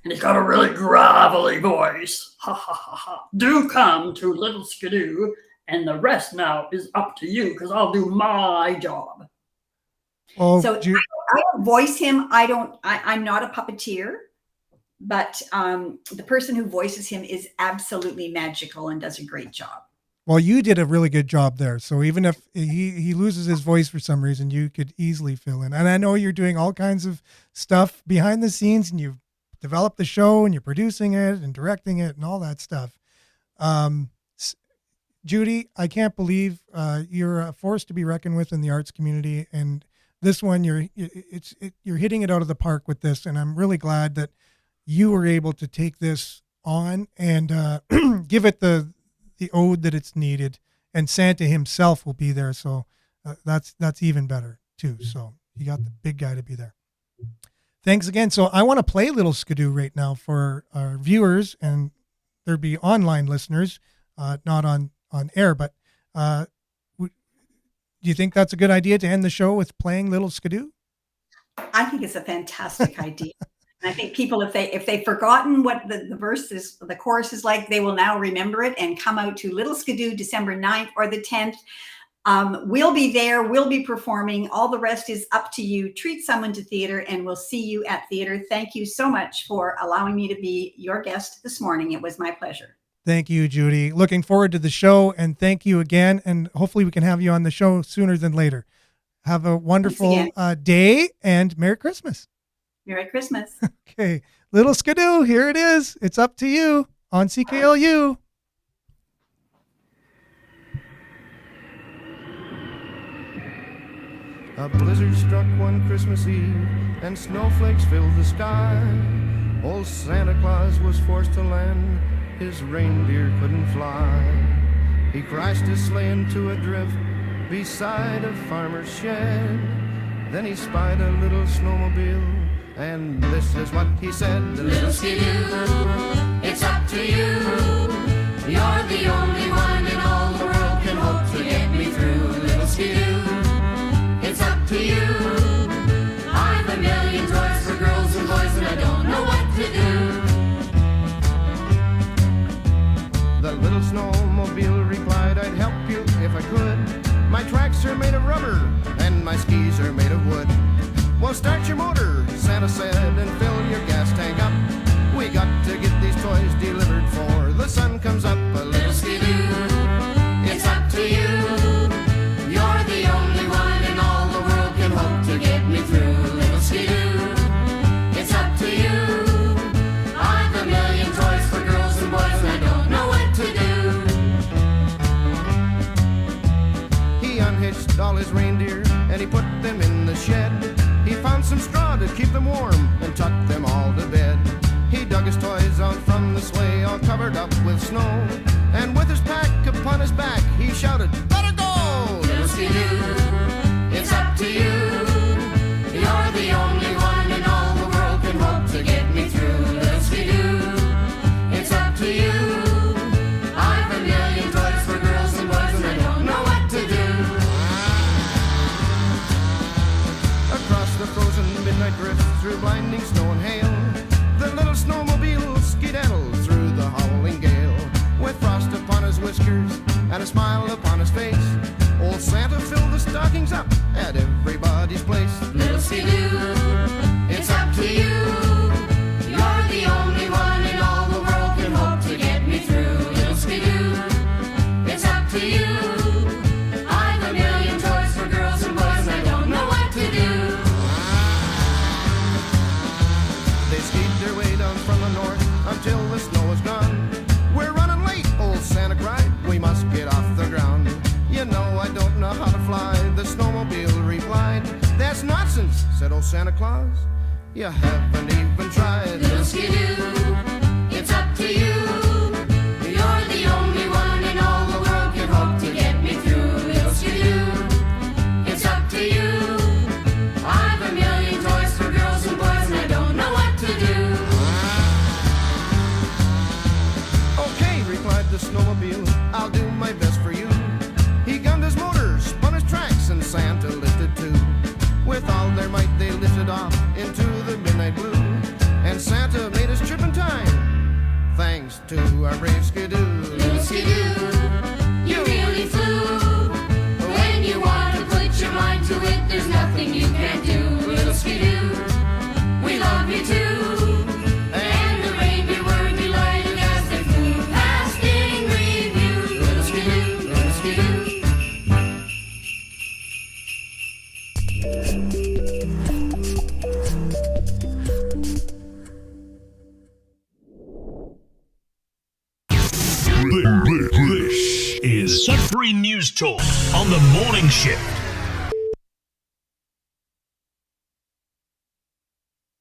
And he's got a really gravelly voice. Ha ha ha ha. Do come to Little Skidoo, and the rest now is up to you, because I'll do my job. Oh, so I don't voice him. I'm not a puppeteer, but the person who voices him is absolutely magical and does a great job. Well, you did a really good job there. So even if he loses his voice for some reason, you could easily fill in. And I know you're doing all kinds of stuff behind the scenes, and you've developed the show, and you're producing it and directing it and all that stuff. Judy, I can't believe you're a force to be reckoned with in the arts community. And this one, you're hitting it out of the park with this. And I'm really glad that you were able to take this on and give it the ode that it's needed. And Santa himself will be there. So that's even better too. So you got the big guy to be there. Thanks again. So I want to play Little Skidoo right now for our viewers, and there'd be online listeners, not on air, but do you think that's a good idea to end the show with playing Little Skidoo? I think it's a fantastic idea. I think people, if they've forgotten what the verse is, the chorus is like, they will now remember it and come out to Little Skidoo December 9th or the 10th. We'll be there. We'll be performing. All the rest is up to you. Treat someone to theater, and we'll see you at theater. Thank you so much for allowing me to be your guest this morning. It was my pleasure. Thank you, Judy. Looking forward to the show, and thank you again. And hopefully we can have you on the show sooner than later. Have a wonderful day, and Merry Christmas. Merry Christmas. Okay. Little Skidoo, here it is. It's up to you on CKLU. A blizzard struck one Christmas Eve, and snowflakes filled the sky. Old Santa Claus was forced to land, his reindeer couldn't fly. He crashed his sleigh into a drift beside a farmer's shed. Then he spied a little snowmobile, and this is what he said. Little Skidoo, it's up to you. You're the only one in all the world can hope to get me through. Little Skidoo, it's up to you. I've a million toys for girls and boys, and I don't know what to do. The little snowmobile replied, I'd help you if I could. My tracks are made of rubber, and my skis are made of wood. Well, start your motor, Santa said, and fill your gas tank up. We got to get these toys delivered before the sun comes up. A Little Skidoo, it's up to you. You're the only one in all the world can hope to get me through. Little Skidoo, it's up to you. I've a million toys for girls and boys, and I don't know what to do. He unhitched all his reindeer, and he put them in the shed. He found some straw to keep them warm and tucked them all to bed. He dug his toys out from the sleigh, all covered up with snow. And with his pack upon his back, he shouted, let her go! Little Skidoo, it's up to you. You're the only one in all the world can hope to get me through. Little Skidoo, it's up to you. I've a million toys for girls and boys, and I don't know what to do. Across the frozen midnight drift, through blinding snow and hail, the little snowmobile skedaddled through the howling gale. With frost upon his whiskers and a smile upon his face, old Santa filled the stockings up at everybody's place. Little Skidoo, it's up to you. You're the only one in all the world can hope to get me through. Little Skidoo, it's up to you. I've a million toys for girls and boys, and I don't know what to do. They skied their way down from the north until the snow was gone. We're running late, old Santa cried, we must get off the ground. You know I don't know how to fly, the snowmobile replied. That's nonsense, said old Santa Claus, you haven't even tried. Little Skidoo, it's up to you. You're the only one in all the world can hope to get me through. Little Skidoo, it's up to you. I've a million toys for girls and boys, and I don't know what to do. Okay, replied the snowmobile, I'll do my best for you. He gunned his motor, spun his tracks, and Santa lifted too. With all their might they lifted off into the midnight blue. And Santa made his trip in time, thanks to our brave Skidoo. Little Skidoo, you really flew. When you want to put your mind to it, there's nothing you can't do. Little Skidoo, we love you too. And the reindeer were delighted as they flew past in review. Little Skidoo, Little Skidoo. This is Sudbury News Talk on the morning shift.